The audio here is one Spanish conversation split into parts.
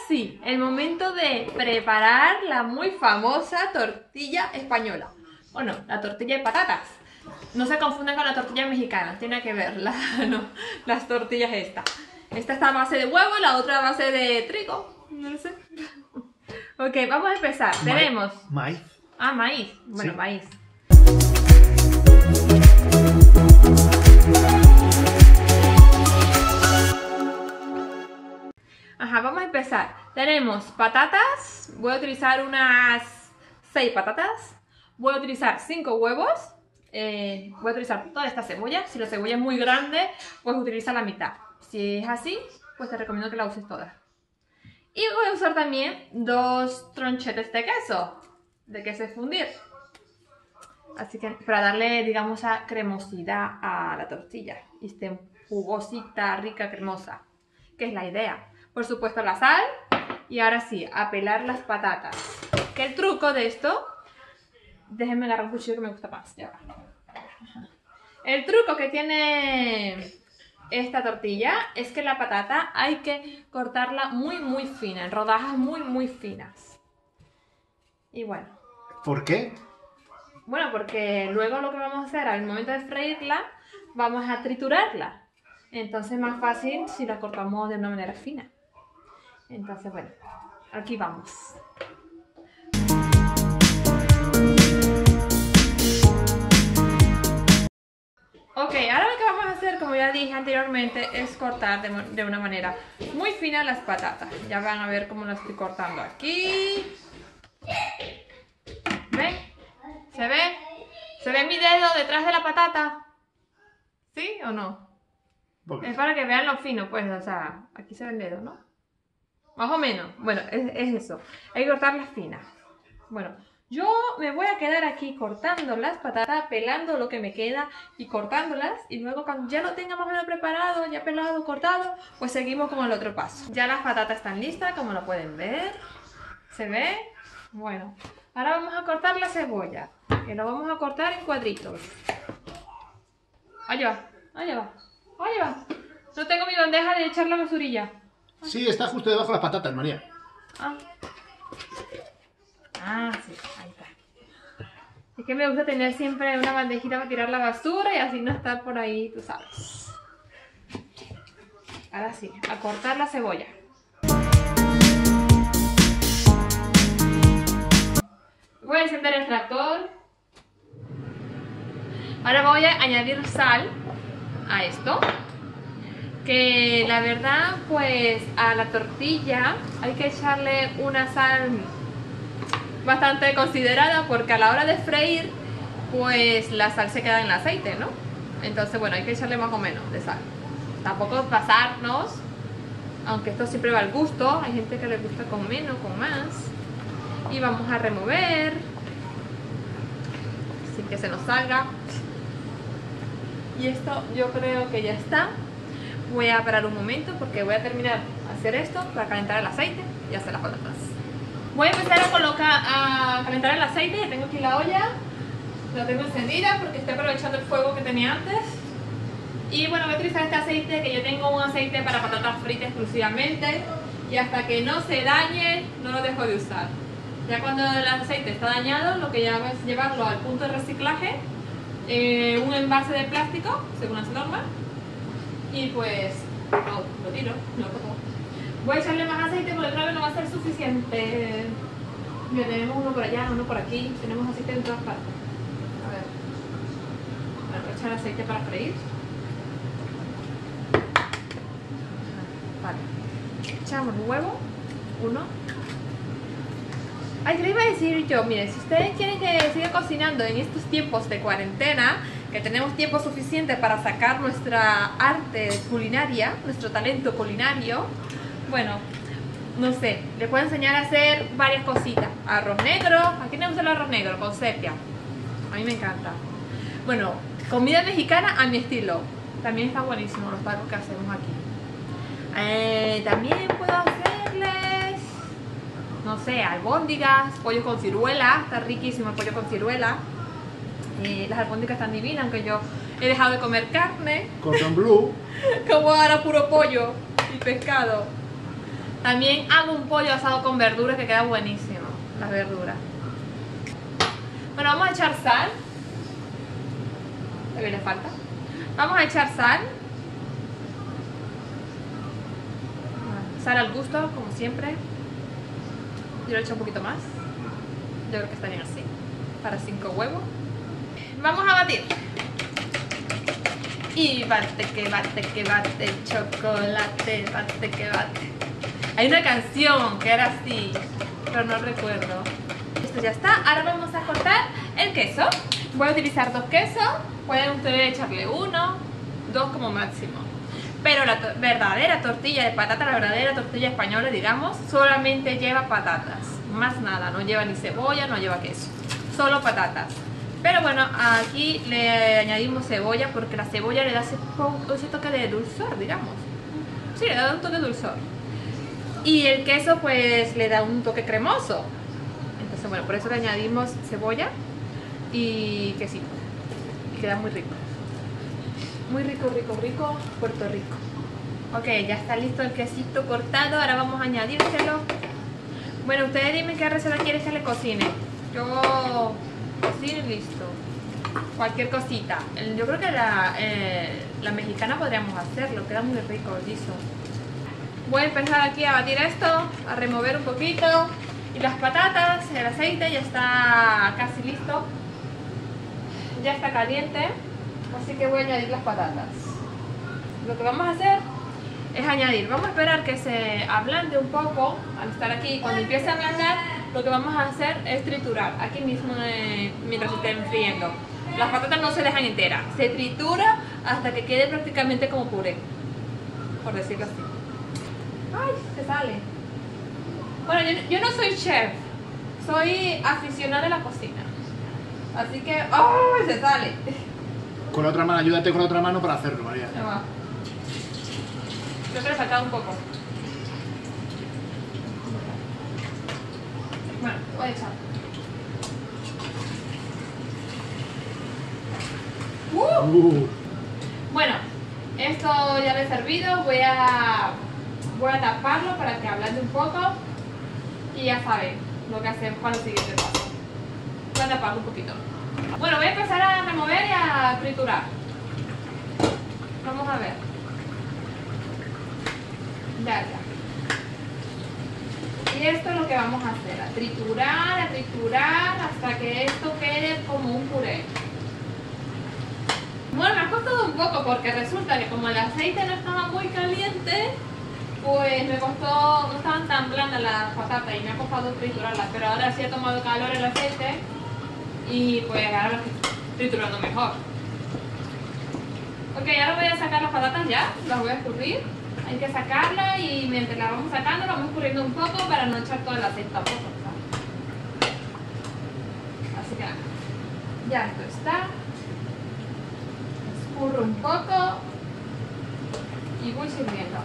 sí, el momento de preparar la muy famosa tortilla española. Bueno, la tortilla de patatas. No se confundan con la tortilla mexicana, tiene que ver no, las tortillas estas. Esta está a base de huevo y la otra a base de trigo. No lo sé. Ok, vamos a empezar. Tenemos... Maíz. Ah, maíz. Bueno, Sí. maíz. Ajá, vamos a empezar. Tenemos patatas. Voy a utilizar unas 6 patatas. Voy a utilizar 5 huevos. Voy a utilizar toda esta cebolla. Si la cebolla es muy grande, pues utiliza la mitad. Si es así, pues te recomiendo que la uses toda. Y voy a usar también 2 tronchetes de queso. De queso de fundir. Así que para darle, digamos, a cremosidad a la tortilla. Y esté jugosita, rica, cremosa. Que es la idea. Por supuesto la sal. Y ahora sí, a pelar las patatas. Que el truco de esto... Déjenme agarrar un cuchillo que me gusta más. Ya va. El truco que tiene esta tortilla es que la patata hay que cortarla muy fina. En rodajas muy finas. Y bueno. ¿Por qué? Bueno, porque luego lo que vamos a hacer al momento de freírla, vamos a triturarla. Entonces es más fácil si la cortamos de una manera fina. Entonces, bueno, aquí vamos. Ok, ahora lo que vamos a hacer, como ya dije anteriormente, es cortar de una manera muy fina las patatas. Ya van a ver cómo las estoy cortando aquí. ¿Ven? ¿Se ve? ¿Se ve mi dedo detrás de la patata? ¿Sí o no? Es para que vean lo fino, pues, o sea, aquí se ve el dedo, ¿no? Más o menos. Bueno, es eso. Hay que cortarlas finas. Bueno, yo me voy a quedar aquí cortando las patatas, pelando lo que me queda y cortándolas. Y luego cuando ya lo tenga más o menos preparado, ya pelado, cortado, pues seguimos con el otro paso. Ya las patatas están listas, como lo pueden ver. ¿Se ve? Bueno, ahora vamos a cortar la cebolla. Que lo vamos a cortar en cuadritos. Allá va, allá va, allá va. No tengo mi bandeja de echar la basurilla. Sí, está justo debajo de las patatas, María. Sí, ahí está. Es que me gusta tener siempre una bandejita para tirar la basura y así no estar por ahí, tú sabes. Ahora sí, a cortar la cebolla. Voy a encender el tractor. Ahora voy a añadir sal a esto. Que la verdad, pues a la tortilla hay que echarle una sal bastante considerada porque a la hora de freír, pues la sal se queda en el aceite, ¿no? Entonces, bueno, hay que echarle más o menos de sal. Tampoco pasarnos, aunque esto siempre va al gusto. Hay gente que le gusta con menos, con más. Y vamos a remover sin que se nos salga. Y esto yo creo que ya está. Voy a parar un momento porque voy a terminar de hacer esto para calentar el aceite y hacer las patatas. Voy a empezar a calentar el aceite. Ya tengo aquí la olla. La tengo encendida porque estoy aprovechando el fuego que tenía antes. Y bueno, voy a utilizar este aceite, que yo tengo un aceite para patatas fritas exclusivamente. Y hasta que no se dañe, no lo dejo de usar. Ya cuando el aceite está dañado, lo que hago es llevarlo al punto de reciclaje. Un envase de plástico, según las normas. Y pues lo tiro, lo cojo. Voy a echarle más aceite porque creo que no va a ser suficiente. Mira, tenemos uno por allá, uno por aquí. Tenemos aceite en todas partes. A ver. Voy a echar aceite para freír. Vale. Echamos un huevo. Uno. Ay, ¿qué le iba a decir yo? Miren, si ustedes quieren que siga cocinando en estos tiempos de cuarentena, que tenemos tiempo suficiente para sacar nuestra arte culinaria, nuestro talento culinario, bueno, no sé, le puedo enseñar a hacer varias cositas. Arroz negro, ¿a quién le gusta el arroz negro? Con sepia. A mí me encanta. Bueno, comida mexicana a mi estilo. También está buenísimo los tacos que hacemos aquí. También puedo hacerles, no sé, albóndigas, pollo con ciruela. Está riquísimo el pollo con ciruela. Las albóndigas están divinas, aunque yo he dejado de comer carne. Cordon bleu. Como ahora puro pollo y pescado. También hago un pollo asado con verduras que queda buenísimo, las verduras. Bueno, vamos a echar sal. A ver, le falta. Vamos a echar sal. Sal al gusto, como siempre. Yo le echo un poquito más. Yo creo que está bien así. Para 5 huevos. Vamos a batir. Y bate, que bate, que bate, chocolate, bate, que bate. Hay una canción que era así, pero no recuerdo. Esto ya está. Ahora vamos a cortar el queso. Voy a utilizar 2 quesos. Pueden ustedes echarle 1, 2 como máximo. Pero la verdadera tortilla de patata, la verdadera tortilla española, digamos, solamente lleva patatas. Más nada, no lleva ni cebolla, no lleva queso. Solo patatas. Pero bueno, aquí le añadimos cebolla porque la cebolla le da ese toque de dulzor, digamos. Sí, le da un toque de dulzor. Y el queso pues le da un toque cremoso. Entonces bueno, por eso le añadimos cebolla y quesito. Y queda muy rico. Muy rico, rico, rico, Puerto Rico. Ok, ya está listo el quesito cortado. Ahora vamos a añadírselo. Bueno, ustedes dime qué receta quieren que le cocine. Yo cocino y listo. Cualquier cosita. Yo creo que la mexicana podríamos hacerlo. Queda muy rico, liso. Voy a empezar aquí a batir esto, a remover un poquito. Y las patatas, el aceite ya está casi listo. Ya está caliente. Así que voy a añadir las patatas. Lo que vamos a hacer es añadir. Vamos a esperar que se ablande un poco al estar aquí. Cuando empiece a ablandar, lo que vamos a hacer es triturar aquí mismo mientras se estén friendo. Las patatas no se dejan enteras. Se tritura hasta que quede prácticamente como puré, por decirlo así. ¡Ay! Se sale. Bueno, yo no soy chef. Soy aficionada de la cocina. Así que... ¡ay! Se sale. Con la otra mano, ayúdate con la otra mano para hacerlo, María. Ya va. Creo que le faltaba un poco. Bueno, voy a echar. Bueno, esto ya lo he servido. Voy a taparlo para que ablande un poco. Y ya saben lo que hacemos para el siguiente paso. Voy a taparlo un poquito. Bueno, voy a empezar a remover y a triturar. Vamos a ver. Ya. Y esto es lo que vamos a hacer, a triturar hasta que esto quede como un puré. Bueno, me ha costado un poco porque resulta que como el aceite no estaba muy caliente, pues me costó, no estaban tan blandas las patatas y me ha costado triturarlas, pero ahora sí ha tomado calor el aceite y pues ahora lo estoy triturando mejor. Ok, ahora voy a sacar las patatas ya, las voy a escurrir. Hay que sacarla y mientras la vamos sacando la vamos escurriendo un poco para no echar todo el aceite tampoco, ¿sabes? Así que nada, ya esto está. Escurro un poco y voy sirviendo.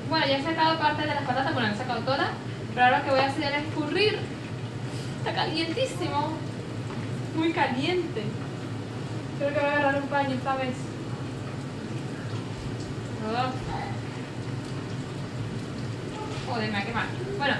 Bueno, ya he sacado parte de las patatas, bueno, he sacado todas, pero ahora lo que voy a hacer es escurrir. Está calientísimo, muy caliente. Creo que voy a agarrar un paño esta vez. Joder, me va a quemar. Bueno,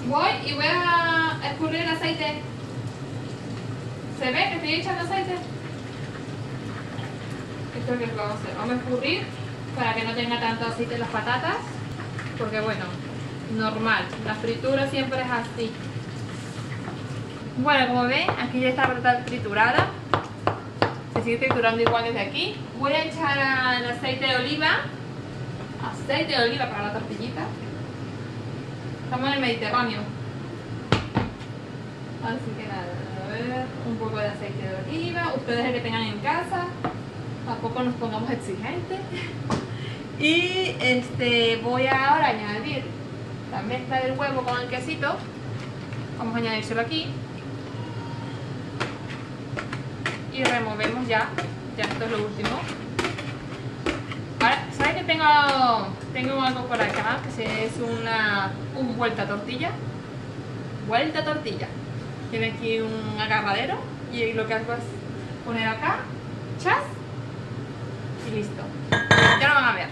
voy y voy a escurrir el aceite. ¿Se ve que estoy echando aceite? Esto es lo que vamos a hacer. Vamos a escurrir para que no tenga tanto aceite en las patatas. Porque bueno, normal. La fritura siempre es así. Bueno, como ven, aquí ya está la patata triturada. Se sigue triturando igual desde aquí. Voy a echar el aceite de oliva. Aceite de oliva para la tortillita. Estamos en el Mediterráneo. Así que nada, a ver, un poco de aceite de oliva. Ustedes el que tengan en casa. Tampoco nos pongamos exigentes. Y voy ahora a añadir la mezcla del huevo con el quesito. Vamos a añadírselo aquí. Y removemos ya esto es lo último. Ahora, ¿sabes que tengo algo por acá? Que es un vuelta tortilla. Vuelta tortilla. Tiene aquí un agarradero y lo que hago es poner acá, chas, y listo. Ya lo van a ver.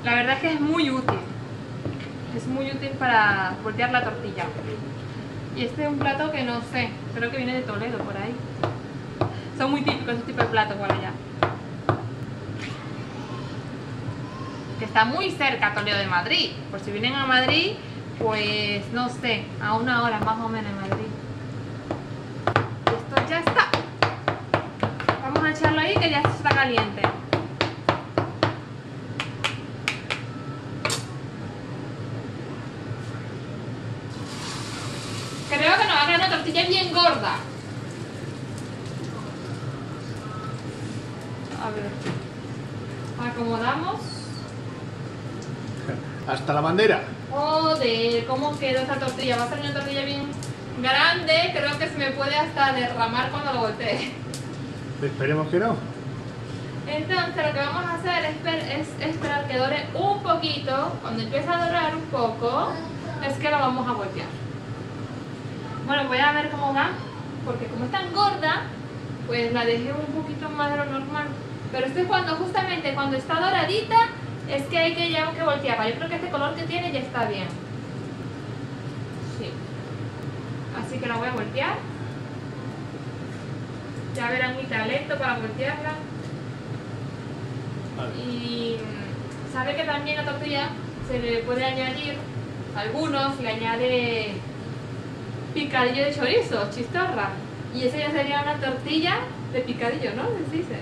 La verdad es que es muy útil. Es muy útil para voltear la tortilla. Y este es un plato que no sé, creo que viene de Toledo por ahí. Son muy típicos este tipo de platos por allá. Que está muy cerca Toledo de Madrid. Por si vienen a Madrid, pues no sé, a 1 hora más o menos en Madrid. Esto ya está. Vamos a echarlo ahí que ya está caliente. Creo que nos va a quedar una tortilla bien gorda. A ver. Acomodamos. Hasta la bandera. Joder, ¿cómo quedó esta tortilla? Va a ser una tortilla bien grande. Creo que se me puede hasta derramar cuando lo voltee. Esperemos que no. Entonces lo que vamos a hacer es esperar que dore un poquito. Cuando empiece a dorar un poco, es que lo vamos a voltear. Bueno, voy a ver cómo va, porque como es tan gorda, pues la dejé un poquito más de lo normal. Pero esto es justamente cuando está doradita, es que hay que ya que voltearla. Yo creo que este color que tiene ya está bien. Sí. Así que la voy a voltear. Ya verán mi talento para voltearla. Vale. Y sabe que también a la tortilla se le puede añadir, algunos le añade picadillo de chorizo, chistorra. Y esa ya sería una tortilla de picadillo, ¿no? ¿Se dice?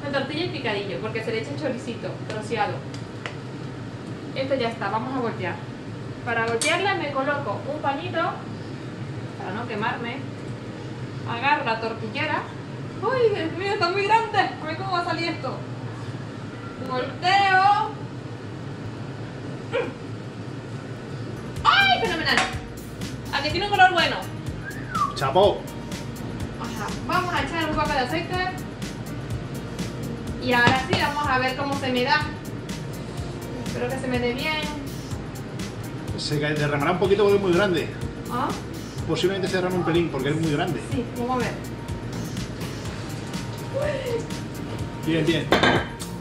Una tortilla y picadillo, porque se le echa choricito troceado. Esto ya está, vamos a voltear. Para voltearla me coloco un pañito, para no quemarme. Agarro la tortillera. ¡Uy, Dios mío, está muy grande! A ver cómo va a salir esto. Volteo. ¡Ay, fenomenal! Aquí tiene un color bueno. ¡Chapó! Ajá. Vamos a echar un poco de aceite. Y ahora sí, vamos a ver cómo se me da. Espero que se me dé bien. Se derramará un poquito porque es muy grande. ¿Ah? Posiblemente se derrame un pelín porque es muy grande. Sí, vamos a ver. Bien, bien.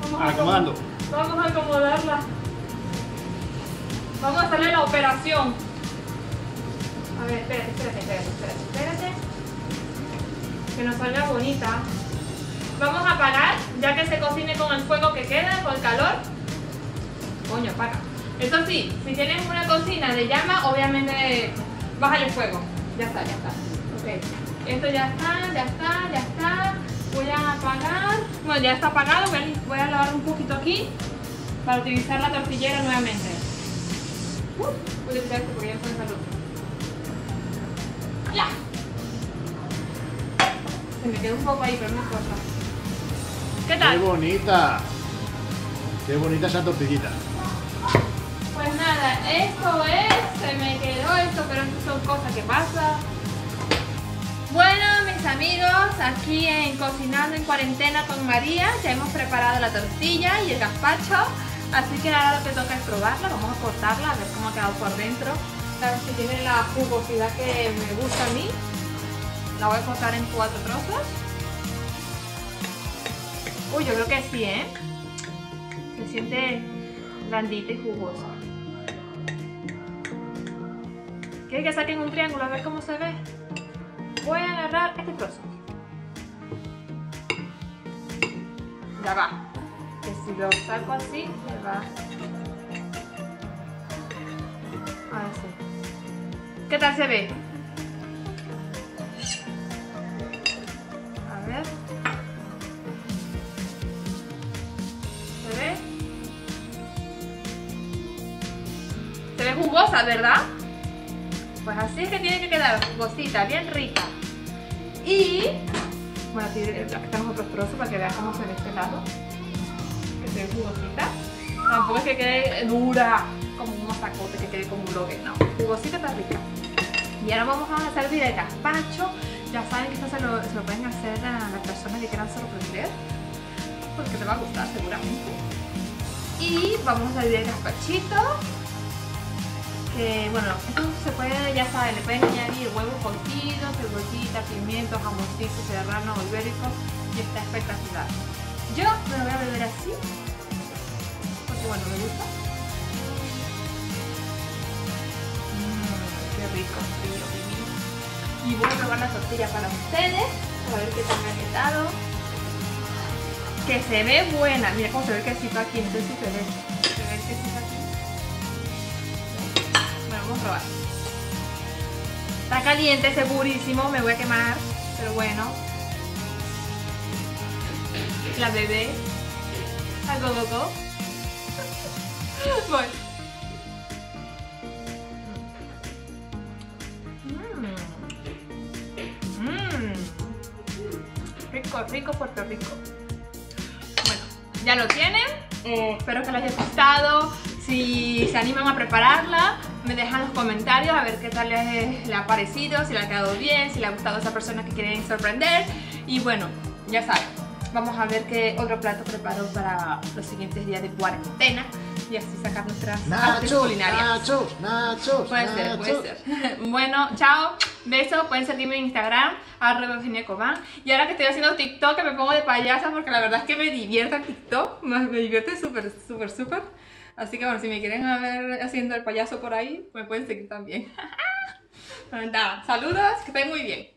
Vamos a Acomodando. Vamos a acomodarla. Vamos a hacerle la operación. A ver, espérate. Que nos salga bonita. Vamos a apagar, ya que se cocine con el fuego que queda, con el calor. Coño, apaga. Eso sí, si tienes una cocina de llama, obviamente bájale el fuego. Ya está. Ok. Esto ya está. Voy a apagar. Bueno, ya está apagado. Voy a lavar un poquito aquí para utilizar la tortillera nuevamente. Voy a tirar esto porque ya no está luz. ¡Ya! Se me quedó un poco ahí, pero no importa. ¿Qué tal? ¡Qué bonita! ¡Qué bonita esa tortillita! Pues nada, esto es, se me quedó esto, pero estas son cosas que pasan. Bueno, mis amigos, aquí en Cocinando en Cuarentena con María, ya hemos preparado la tortilla y el gazpacho, así que ahora lo que toca es probarla. Vamos a cortarla, a ver cómo ha quedado por dentro, a ver si tiene la jugosidad que me gusta a mí. La voy a cortar en 4 trozos. Uy, yo creo que sí, ¿eh? Se siente blandita y jugosa. ¿Quieres que saquen un triángulo a ver cómo se ve? Voy a agarrar este trozo. Ya va. Que si lo saco así, me va. Ahora sí. ¿Qué tal se ve? A ver. ¿Se ve? Se ve jugosa, ¿verdad? Pues así es que tiene que quedar jugosita, bien rica. Y bueno, aquí estamos otros trozos para que vean cómo se ve este lado. Que se ve jugosita. Tampoco es que quede dura como un masacote, que quede como un bloque. No, jugosita está rica. Y ahora vamos a servir el gazpacho. Ya saben que esto se lo pueden hacer a las personas que quieran sorprender, porque te va a gustar seguramente. Y vamos a servir el gazpachito. Que bueno, esto se puede, ya saben, le pueden añadir huevos cocidos, cebollita, pimientos, jamoncito serrano o ibérico, y está espectacular. Yo me lo voy a beber así, porque bueno, me gusta. rico, divino, divino. Y voy a probar la tortilla para ustedes, para ver qué tal me ha quedado. Que se ve buena, mira cómo se ve el quesito aquí, no sé si se ve. Se ve el quesito aquí. Bueno, vamos a probar. Está caliente, segurísimo, me voy a quemar, pero bueno. La bebé. Al go go go. Voy. Rico, rico, Puerto Rico. Bueno, ya lo tienen. Espero que les haya gustado. Si se animan a prepararla, me dejan los comentarios a ver qué tal les ha parecido, si le ha quedado bien, si le ha gustado a esa persona que quieren sorprender. Y bueno, ya saben, vamos a ver qué otro plato preparo para los siguientes días de cuarentena y así sacar nuestras artes culinarias. Nachos. Puede ser. Bueno, chao, besos, pueden seguirme en Instagram, @EugeniaCoban. Y ahora que estoy haciendo TikTok, que me pongo de payasa porque la verdad es que me divierte el TikTok, me divierte súper. Así que bueno, si me quieren ver haciendo el payaso por ahí, me pueden seguir también. Bueno, nada, saludos, que estén muy bien.